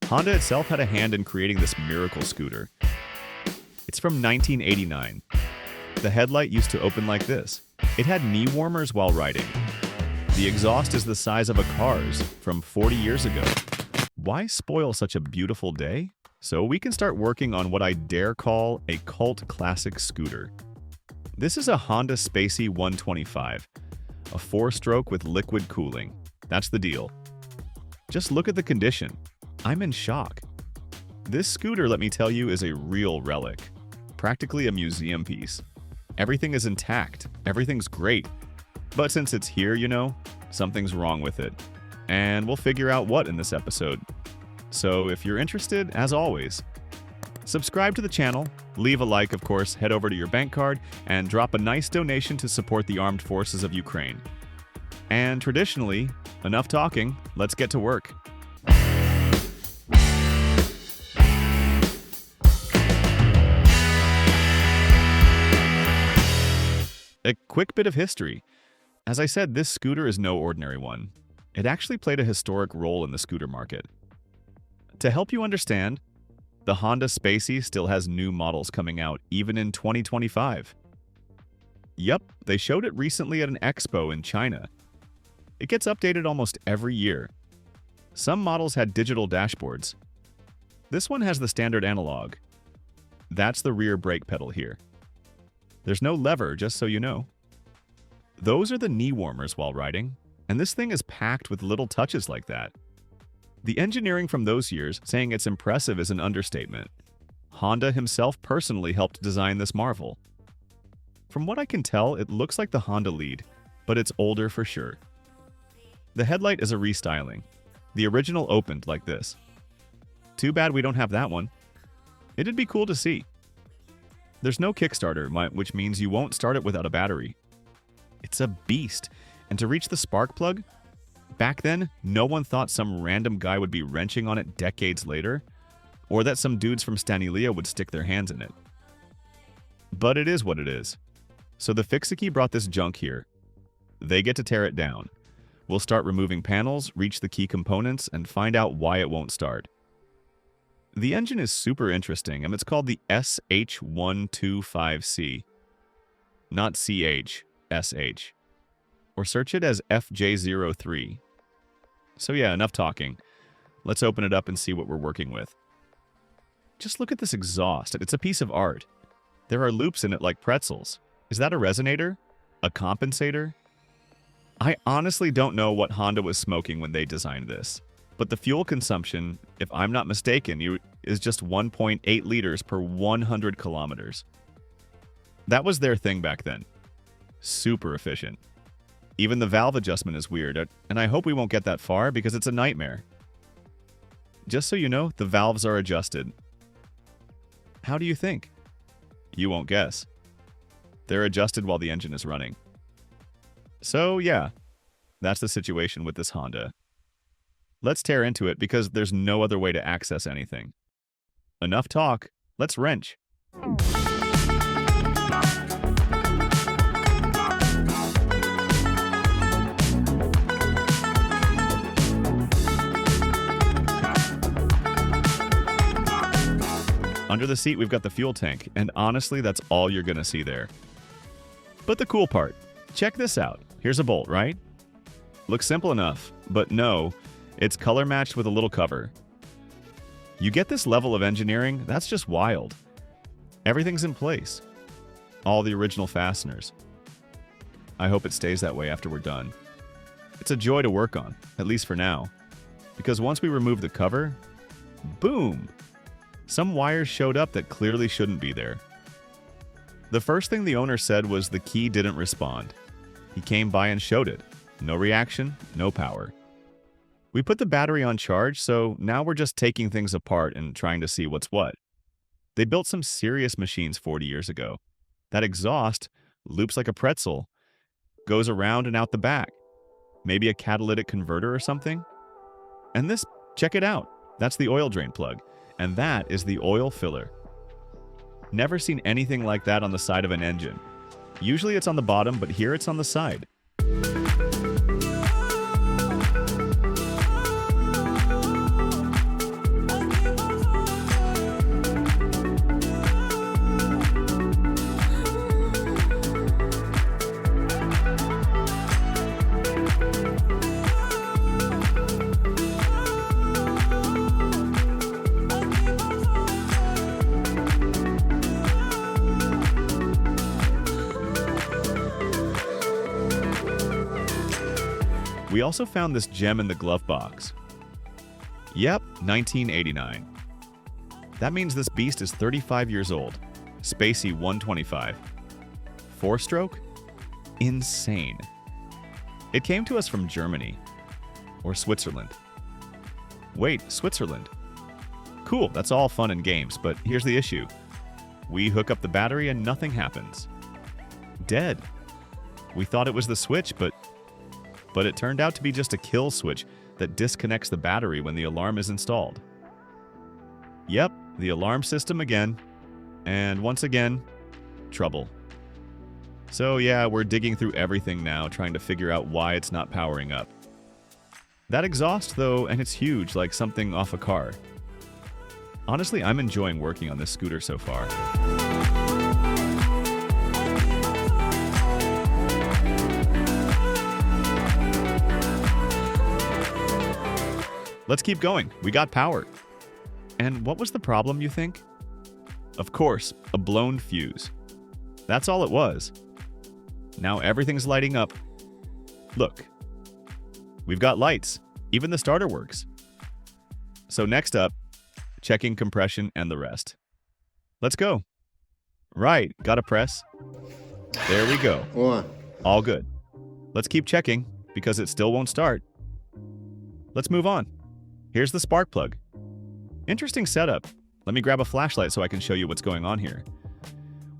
Honda itself had a hand in creating this miracle scooter. It's from 1989. The headlight used to open like this. It had knee warmers while riding. The exhaust is the size of a car's from 40 years ago. Why spoil such a beautiful day? So we can start working on what I dare call a cult classic scooter. This is a Honda Spacy 125, a 4-stroke with liquid cooling. That's the deal. Just look at the condition. I'm in shock. This scooter, let me tell you, is a real relic. Practically a museum piece. Everything is intact. Everything's great. But since it's here, you know, something's wrong with it. And we'll figure out what in this episode. So if you're interested, as always, subscribe to the channel, leave a like, of course, head over to your bank card, and drop a nice donation to support the armed forces of Ukraine. And traditionally, enough talking, let's get to work. A quick bit of history. As I said, this scooter is no ordinary one. It actually played a historic role in the scooter market. To help you understand, the Honda Spacy still has new models coming out even in 2025. Yup, they showed it recently at an expo in China. It gets updated almost every year. Some models had digital dashboards. This one has the standard analog. That's the rear brake pedal here. There's no lever, just so you know. Those are the knee warmers while riding, and this thing is packed with little touches like that. The engineering from those years, saying it's impressive, is an understatement. Honda himself personally helped design this marvel. From what I can tell, it looks like the Honda lead, but it's older for sure. The headlight is a restyling. The original opened like this. Too bad we don't have that one. It'd be cool to see. There's no Kickstarter, which means you won't start it without a battery. It's a beast, and to reach the spark plug, back then, no one thought some random guy would be wrenching on it decades later, or that some dudes from Stanley would stick their hands in it. But it is what it is. So the FIXIT'S brought this junk here. They get to tear it down. We'll start removing panels, reach the key components, and find out why it won't start. The engine is super interesting, and it's called the SH125C. Not CH, SH. Or search it as FJ03. So yeah, enough talking. Let's open it up and see what we're working with. Just look at this exhaust. It's a piece of art. There are loops in it like pretzels. Is that a resonator? A compensator? I honestly don't know what Honda was smoking when they designed this. But the fuel consumption, if I'm not mistaken, is just 1.8 liters per 100 kilometers. That was their thing back then. Super efficient. Even the valve adjustment is weird, and I hope we won't get that far because it's a nightmare. Just so you know, the valves are adjusted. How do you think? You won't guess. They're adjusted while the engine is running. So yeah, that's the situation with this Honda. Let's tear into it because there's no other way to access anything. Enough talk, let's wrench. Under the seat, we've got the fuel tank, and honestly, that's all you're gonna see there. But the cool part, check this out. Here's a bolt, right? Looks simple enough, but no, it's color matched with a little cover. You get this level of engineering, that's just wild. Everything's in place. All the original fasteners. I hope it stays that way after we're done. It's a joy to work on, at least for now. Because once we remove the cover, boom! Some wires showed up that clearly shouldn't be there. The first thing the owner said was the key didn't respond. He came by and showed it. No reaction, no power. We put the battery on charge, so now we're just taking things apart and trying to see what's what. They built some serious machines 40 years ago. That exhaust loops like a pretzel, goes around and out the back. Maybe a catalytic converter or something? And this, check it out. That's the oil drain plug. And that is the oil filler. Never seen anything like that on the side of an engine. Usually it's on the bottom, but here it's on the side. We also found this gem in the glove box. Yep, 1989. That means this beast is 35 years old. Spacy 125. 4-stroke? Insane. It came to us from Germany. Or Switzerland. Wait, Switzerland. Cool, that's all fun and games, but here's the issue. We hook up the battery and nothing happens. Dead. We thought it was the switch, but it turned out to be just a kill switch that disconnects the battery when the alarm is installed. Yep, the alarm system again. And once again, trouble. So yeah, we're digging through everything now, trying to figure out why it's not powering up. That exhaust though, and it's huge, like something off a car. Honestly, I'm enjoying working on this scooter so far. Let's keep going. We got power. And what was the problem, you think? Of course, a blown fuse. That's all it was. Now everything's lighting up. Look. We've got lights. Even the starter works. So next up, checking compression and the rest. Let's go. Right, gotta press. There we go. All good. Let's keep checking, because it still won't start. Let's move on. Here's the spark plug. Interesting setup. Let me grab a flashlight so I can show you what's going on here.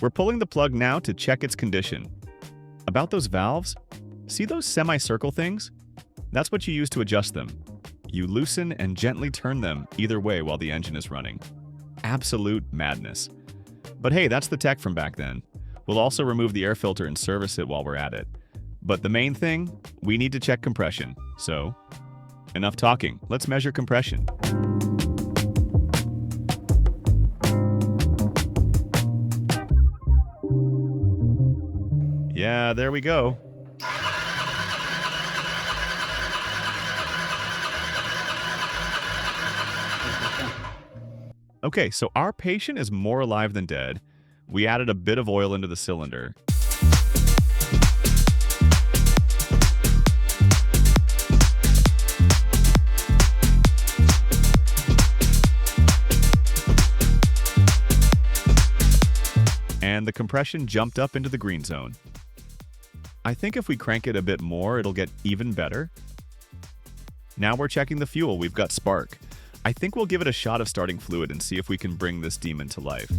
We're pulling the plug now to check its condition. About those valves, see those semicircle things? That's what you use to adjust them. You loosen and gently turn them either way while the engine is running. Absolute madness. But hey, that's the tech from back then. We'll also remove the air filter and service it while we're at it. But the main thing, we need to check compression. So, enough talking. Let's measure compression. Yeah, there we go. Okay, so our patient is more alive than dead. We added a bit of oil into the cylinder. And the compression jumped up into the green zone. I think if we crank it a bit more, it'll get even better. Now we're checking the fuel. We've got spark. I think we'll give it a shot of starting fluid and see if we can bring this demon to life.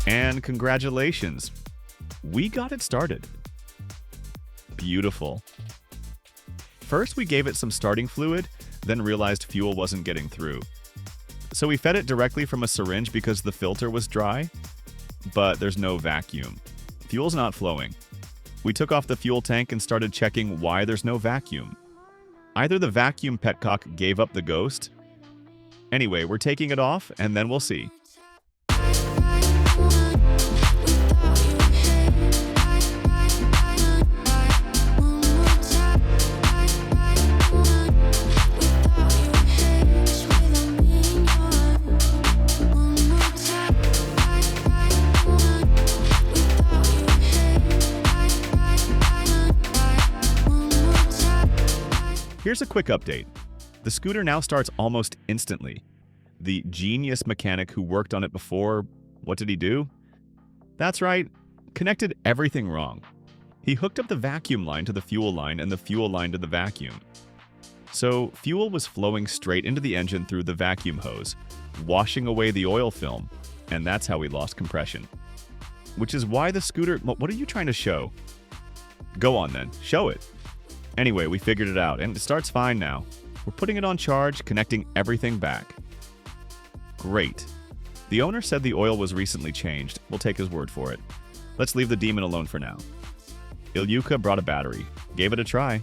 And congratulations, we got it started. Beautiful. First, we gave it some starting fluid, then realized fuel wasn't getting through. So we fed it directly from a syringe because the filter was dry, but there's no vacuum. Fuel's not flowing. We took off the fuel tank and started checking why there's no vacuum. Either the vacuum petcock gave up the ghost. Anyway, we're taking it off and then we'll see. Here's a quick update. The scooter now starts almost instantly. The genius mechanic who worked on it before, what did he do? That's right, connected everything wrong. He hooked up the vacuum line to the fuel line and the fuel line to the vacuum. So fuel was flowing straight into the engine through the vacuum hose, washing away the oil film, and that's how we lost compression. Which is why the scooter... What are you trying to show? Go on then, show it. Anyway, we figured it out, and it starts fine now. We're putting it on charge, connecting everything back. Great. The owner said the oil was recently changed. We'll take his word for it. Let's leave the demon alone for now. Ilyuka brought a battery. Gave it a try.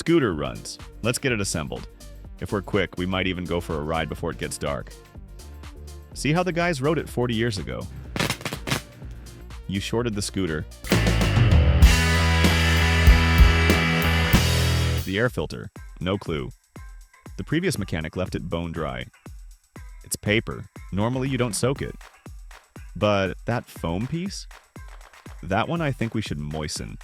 Scooter runs. Let's get it assembled. If we're quick, we might even go for a ride before it gets dark. See how the guys rode it 40 years ago? You shorted the scooter. The air filter, no clue. The previous mechanic left it bone dry. It's paper. Normally you don't soak it. But that foam piece? That one I think we should moisten.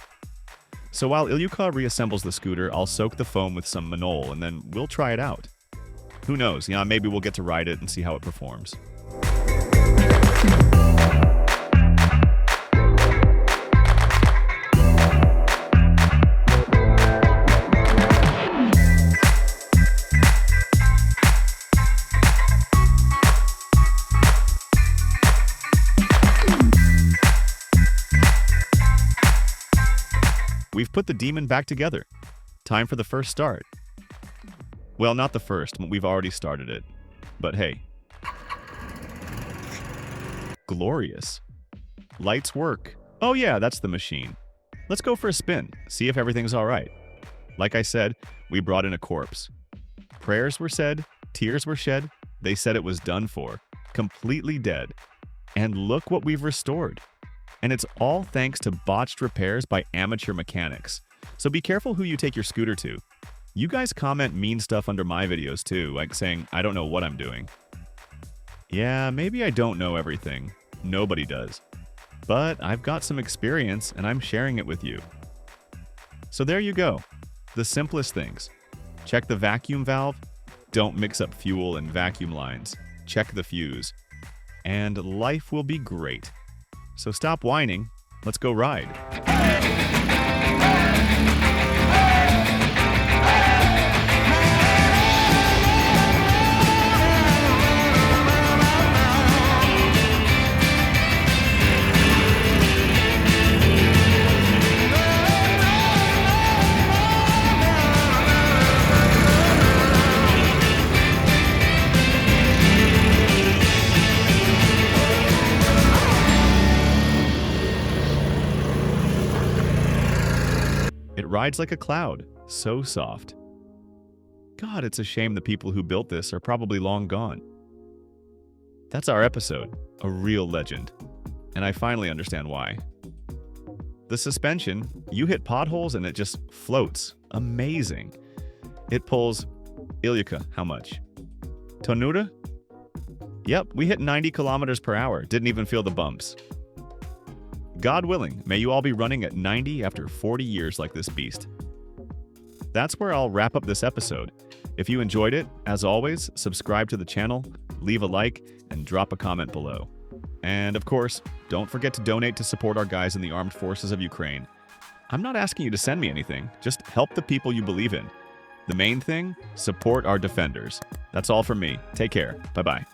So while Ilyuka reassembles the scooter, I'll soak the foam with some manol and then we'll try it out. Who knows, maybe we'll get to ride it and see how it performs. We've put the demon back together. Time for the first start. Well, not the first, we've already started it. But hey. Glorious. Lights work. Oh yeah, that's the machine. Let's go for a spin, see if everything's alright. Like I said, we brought in a corpse. Prayers were said, tears were shed, they said it was done for. Completely dead. And look what we've restored. And it's all thanks to botched repairs by amateur mechanics. So be careful who you take your scooter to. You guys comment mean stuff under my videos too, like saying, I don't know what I'm doing. Yeah, maybe I don't know everything. Nobody does. But I've got some experience and I'm sharing it with you. So there you go. The simplest things. Check the vacuum valve. Don't mix up fuel and vacuum lines. Check the fuse. And life will be great. So stop whining, let's go ride. It rides like a cloud, so soft. God, it's a shame the people who built this are probably long gone. That's our episode, a real legend. And I finally understand why. The suspension, you hit potholes and it just floats. Amazing. It pulls, Ilyuka, how much? Tonura? Yep, we hit 90 kilometers per hour, didn't even feel the bumps. God willing, may you all be running at 90 after 40 years like this beast. That's where I'll wrap up this episode. If you enjoyed it, as always, subscribe to the channel, leave a like, and drop a comment below. And of course, don't forget to donate to support our guys in the armed forces of Ukraine. I'm not asking you to send me anything, just help the people you believe in. The main thing, support our defenders. That's all from me. Take care. Bye-bye.